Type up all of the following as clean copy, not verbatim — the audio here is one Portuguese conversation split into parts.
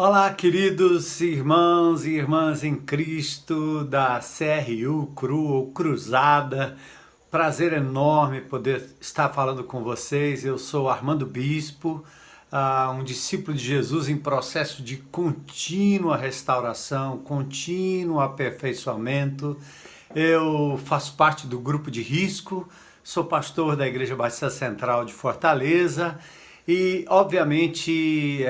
Olá, queridos irmãos e irmãs em Cristo da CRU, CRU ou Cruzada. Prazer enorme poder estar falando com vocês. Eu sou Armando Bispo, um discípulo de Jesus em processo de contínua restauração, contínuo aperfeiçoamento. Eu faço parte do grupo de risco, sou pastor da Igreja Batista Central de Fortaleza. E, obviamente,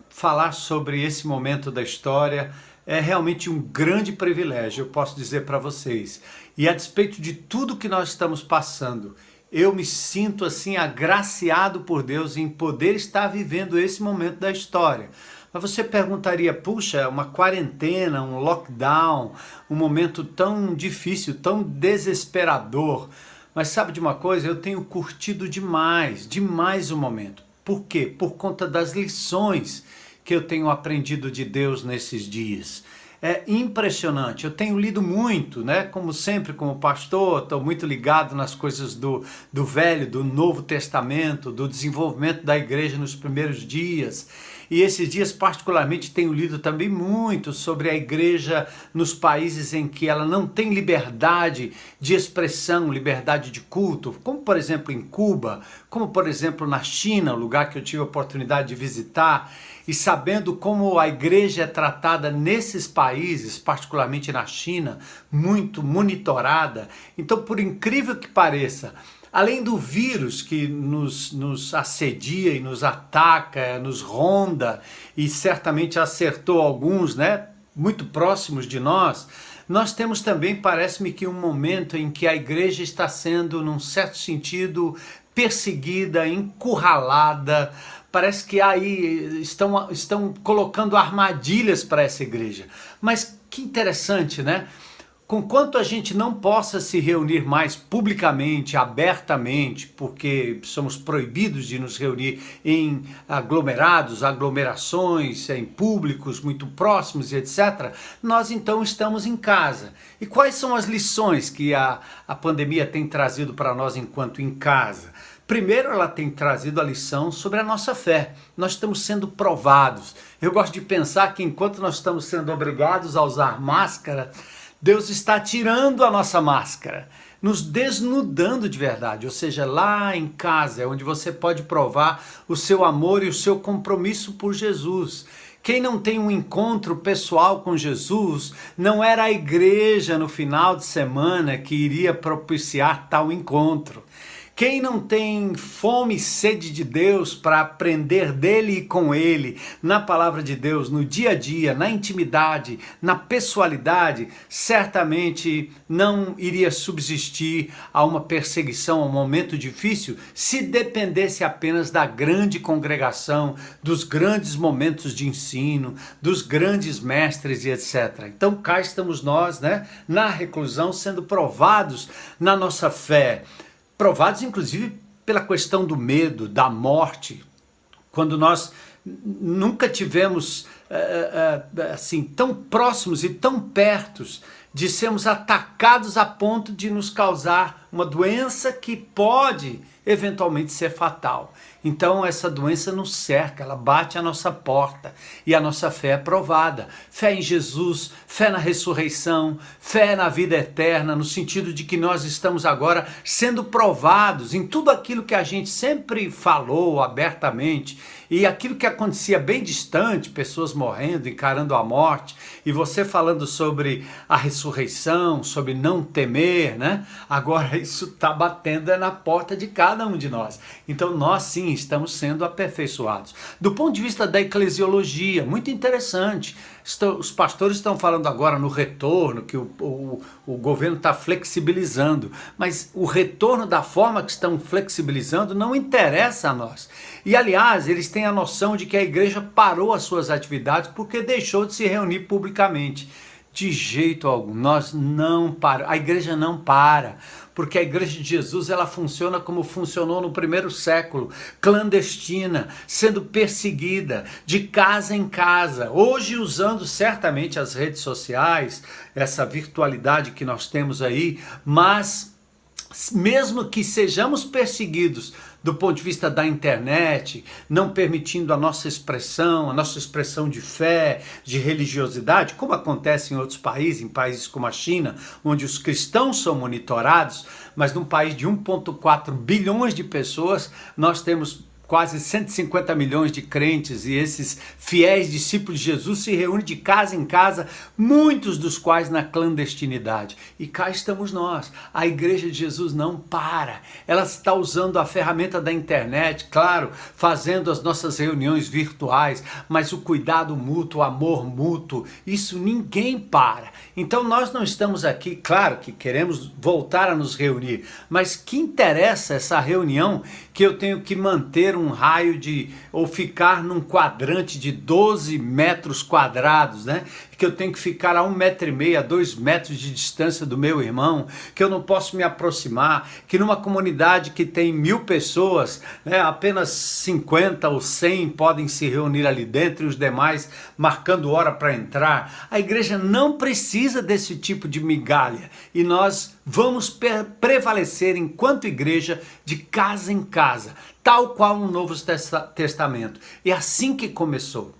falar sobre esse momento da história é realmente um grande privilégio, eu posso dizer para vocês. E a despeito de tudo que nós estamos passando, eu me sinto assim agraciado por Deus em poder estar vivendo esse momento da história. Mas você perguntaria, puxa, uma quarentena, um lockdown, um momento tão difícil, tão desesperador. Mas sabe de uma coisa? Eu tenho curtido demais o momento. Por quê? Por conta das lições que eu tenho aprendido de Deus nesses dias. É impressionante, eu tenho lido muito, né? Como sempre, como pastor, estou muito ligado nas coisas do Velho, do Novo Testamento, do desenvolvimento da igreja nos primeiros dias. E esses dias, particularmente, tenho lido também muito sobre a igreja nos países em que ela não tem liberdade de expressão, liberdade de culto, como por exemplo em Cuba, como por exemplo na China, lugar que eu tive a oportunidade de visitar, e sabendo como a igreja é tratada nesses países, particularmente na China, muito monitorada. Então, por incrível que pareça, além do vírus que nos assedia e nos ataca, nos ronda e certamente acertou alguns, né, muito próximos de nós, nós temos também, parece-me que um momento em que a igreja está sendo, num certo sentido, perseguida, encurralada. Parece que aí estão colocando armadilhas para essa igreja. Mas que interessante, né? Conquanto a gente não possa se reunir mais publicamente, abertamente, porque somos proibidos de nos reunir em aglomerados, aglomerações, em públicos muito próximos e etc., nós então estamos em casa. E quais são as lições que a pandemia tem trazido para nós enquanto em casa? Primeiro, ela tem trazido a lição sobre a nossa fé. Nós estamos sendo provados. Eu gosto de pensar que enquanto nós estamos sendo obrigados a usar máscara, Deus está tirando a nossa máscara, nos desnudando de verdade, ou seja, lá em casa é onde você pode provar o seu amor e o seu compromisso por Jesus. Quem não tem um encontro pessoal com Jesus, não era a igreja no final de semana que iria propiciar tal encontro. Quem não tem fome e sede de Deus para aprender dele e com ele, na palavra de Deus, no dia a dia, na intimidade, na pessoalidade, certamente não iria subsistir a uma perseguição, a um momento difícil, se dependesse apenas da grande congregação, dos grandes momentos de ensino, dos grandes mestres e etc. Então cá estamos nós, né, na reclusão, sendo provados na nossa fé. Provados, inclusive, pela questão do medo, da morte, quando nós nunca tivemos assim tão próximos e tão perto de sermos atacados a ponto de nos causar uma doença que pode eventualmente ser fatal. Então essa doença nos cerca, ela bate à nossa porta e a nossa fé é provada. Fé em Jesus, fé na ressurreição, fé na vida eterna, no sentido de que nós estamos agora sendo provados em tudo aquilo que a gente sempre falou abertamente e aquilo que acontecia bem distante, pessoas morrendo, encarando a morte, e você falando sobre a ressurreição, sobre não temer, né? Agora isso está batendo na porta de cada um de nós. Então nós sim estamos sendo aperfeiçoados. Do ponto de vista da eclesiologia, muito interessante. Os pastores estão falando agora no retorno, que o governo está flexibilizando, mas o retorno da forma que estão flexibilizando não interessa a nós. E aliás, eles têm a noção de que a igreja parou as suas atividades porque deixou de se reunir publicamente. De jeito algum, nós não paramos, a igreja não para, porque a igreja de Jesus ela funciona como funcionou no primeiro século, clandestina, sendo perseguida, de casa em casa, hoje usando certamente as redes sociais, essa virtualidade que nós temos aí, mas mesmo que sejamos perseguidos, do ponto de vista da internet, não permitindo a nossa expressão de fé, de religiosidade, como acontece em outros países, em países como a China, onde os cristãos são monitorados, mas num país de 1,4 bilhões de pessoas, nós temos quase 150 milhões de crentes, e esses fiéis discípulos de Jesus se reúnem de casa em casa, muitos dos quais na clandestinidade. E cá estamos nós. A Igreja de Jesus não para. Ela está usando a ferramenta da internet, claro, fazendo as nossas reuniões virtuais, mas o cuidado mútuo, o amor mútuo, isso ninguém para. Então nós não estamos aqui, claro que queremos voltar a nos reunir, mas que interessa essa reunião que eu tenho que manter um raio de, ou ficar num quadrante de 12 metros quadrados, né? Que eu tenho que ficar a 1,5 metro, a 2 metros de distância do meu irmão, que eu não posso me aproximar, que numa comunidade que tem 1.000 pessoas, né, apenas 50 ou 100 podem se reunir ali dentro e os demais marcando hora para entrar. A igreja não precisa desse tipo de migalha e nós vamos prevalecer enquanto igreja de casa em casa, tal qual no Novo Testamento. É assim que começou.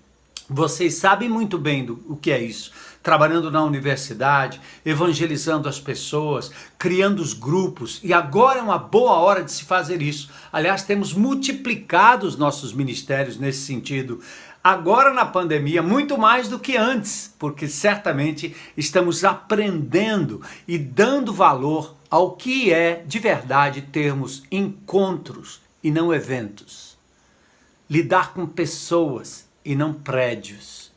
Vocês sabem muito bem o que é isso. Trabalhando na universidade, evangelizando as pessoas, criando os grupos. E agora é uma boa hora de se fazer isso. Aliás, temos multiplicado os nossos ministérios nesse sentido. Agora na pandemia, muito mais do que antes, porque certamente estamos aprendendo e dando valor ao que é de verdade termos encontros e não eventos. Lidar com pessoas e não prédios.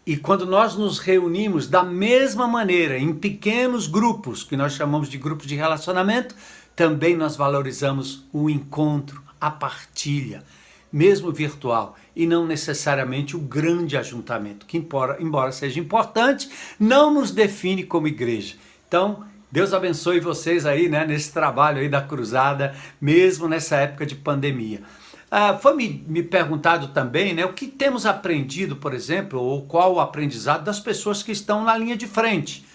E quando nós nos reunimos da mesma maneira, em pequenos grupos, que nós chamamos de grupos de relacionamento, também nós valorizamos o encontro, a partilha, mesmo virtual, e não necessariamente o grande ajuntamento, que embora seja importante, não nos define como igreja. Então, Deus abençoe vocês aí, né, nesse trabalho aí da cruzada, mesmo nessa época de pandemia. Foi me perguntado também, né, o que temos aprendido, por exemplo, ou qual o aprendizado das pessoas que estão na linha de frente,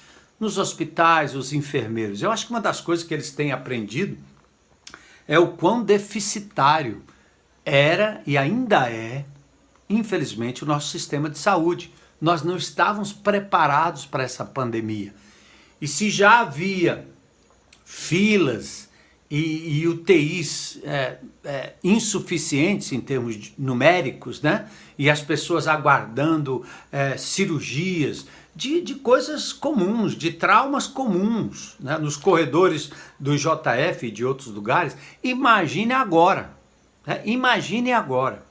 nos hospitais, os enfermeiros. Eu acho que uma das coisas que eles têm aprendido é o quão deficitário era e ainda é, infelizmente, o nosso sistema de saúde. Nós não estávamos preparados para essa pandemia. E se já havia filas e UTIs insuficientes em termos numéricos, né? E as pessoas aguardando cirurgias de coisas comuns, de traumas comuns, né? Nos corredores do JF e de outros lugares. Imagine agora, né? Imagine agora.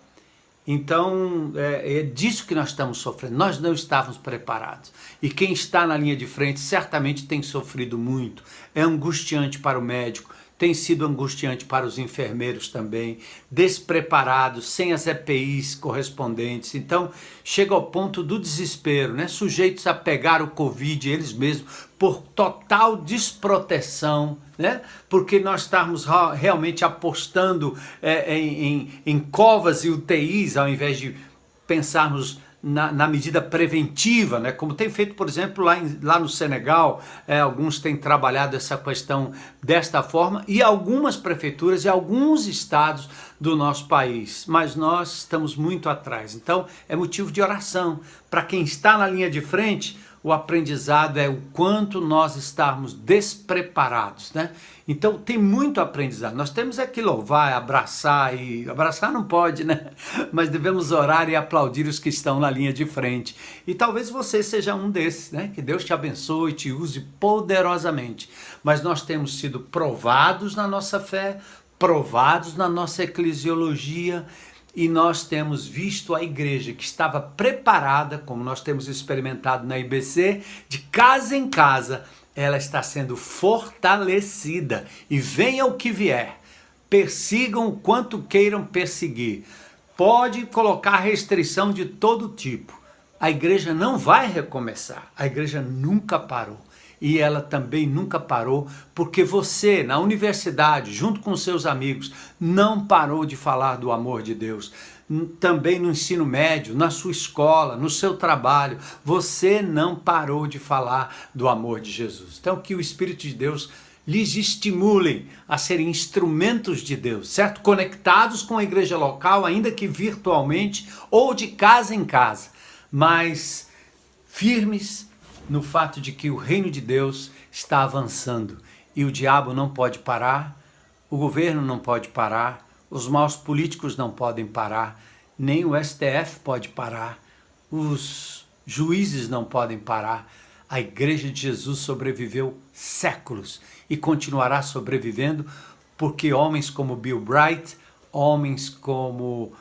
Então, é disso que nós estamos sofrendo. Nós não estávamos preparados. E quem está na linha de frente certamente tem sofrido muito. É angustiante para o médico, tem sido angustiante para os enfermeiros também, despreparados, sem as EPIs correspondentes. Então, chega ao ponto do desespero, né? Sujeitos a pegar o Covid eles mesmos, por total desproteção, né? Porque nós estamos realmente apostando em covas e UTIs, ao invés de pensarmos na medida preventiva, né? Como tem feito, por exemplo, lá no Senegal, alguns têm trabalhado essa questão desta forma, e algumas prefeituras e alguns estados do nosso país, mas nós estamos muito atrás. Então, é motivo de oração. Para quem está na linha de frente, o aprendizado é o quanto nós estamos despreparados, né? Então tem muito aprendizado. Nós temos que louvar, abraçar, e abraçar não pode, né? Mas devemos orar e aplaudir os que estão na linha de frente. E talvez você seja um desses, né? Que Deus te abençoe e te use poderosamente. Mas nós temos sido provados na nossa fé, provados na nossa eclesiologia, e nós temos visto a igreja que estava preparada, como nós temos experimentado na IBC, de casa em casa, ela está sendo fortalecida. E venha o que vier, persigam o quanto queiram perseguir. Pode colocar restrição de todo tipo. A igreja não vai recomeçar, a igreja nunca parou. E ela também nunca parou, porque você, na universidade, junto com seus amigos, não parou de falar do amor de Deus. Também no ensino médio, na sua escola, no seu trabalho, você não parou de falar do amor de Jesus. Então, que o Espírito de Deus lhes estimulem a serem instrumentos de Deus, certo? Conectados com a igreja local, ainda que virtualmente ou de casa em casa, mas firmes no fato de que o reino de Deus está avançando e o diabo não pode parar, o governo não pode parar, os maus políticos não podem parar, nem o STF pode parar, os juízes não podem parar. A Igreja de Jesus sobreviveu séculos e continuará sobrevivendo porque homens como Bill Bright, homens como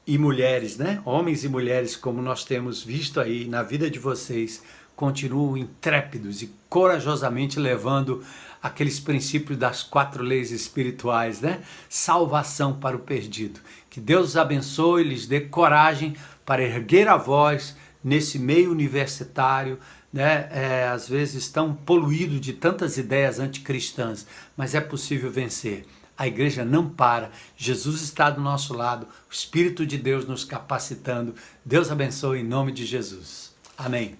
e mulheres, né? Homens e mulheres como nós temos visto aí na vida de vocês, continuam intrépidos e corajosamente levando aqueles princípios das 4 leis espirituais, né? Salvação para o perdido. Que Deus os abençoe e lhes dê coragem para erguer a voz nesse meio universitário, né? Às vezes tão poluído de tantas ideias anticristãs, mas é possível vencer. A igreja não para, Jesus está do nosso lado, o Espírito de Deus nos capacitando. Deus abençoe em nome de Jesus. Amém.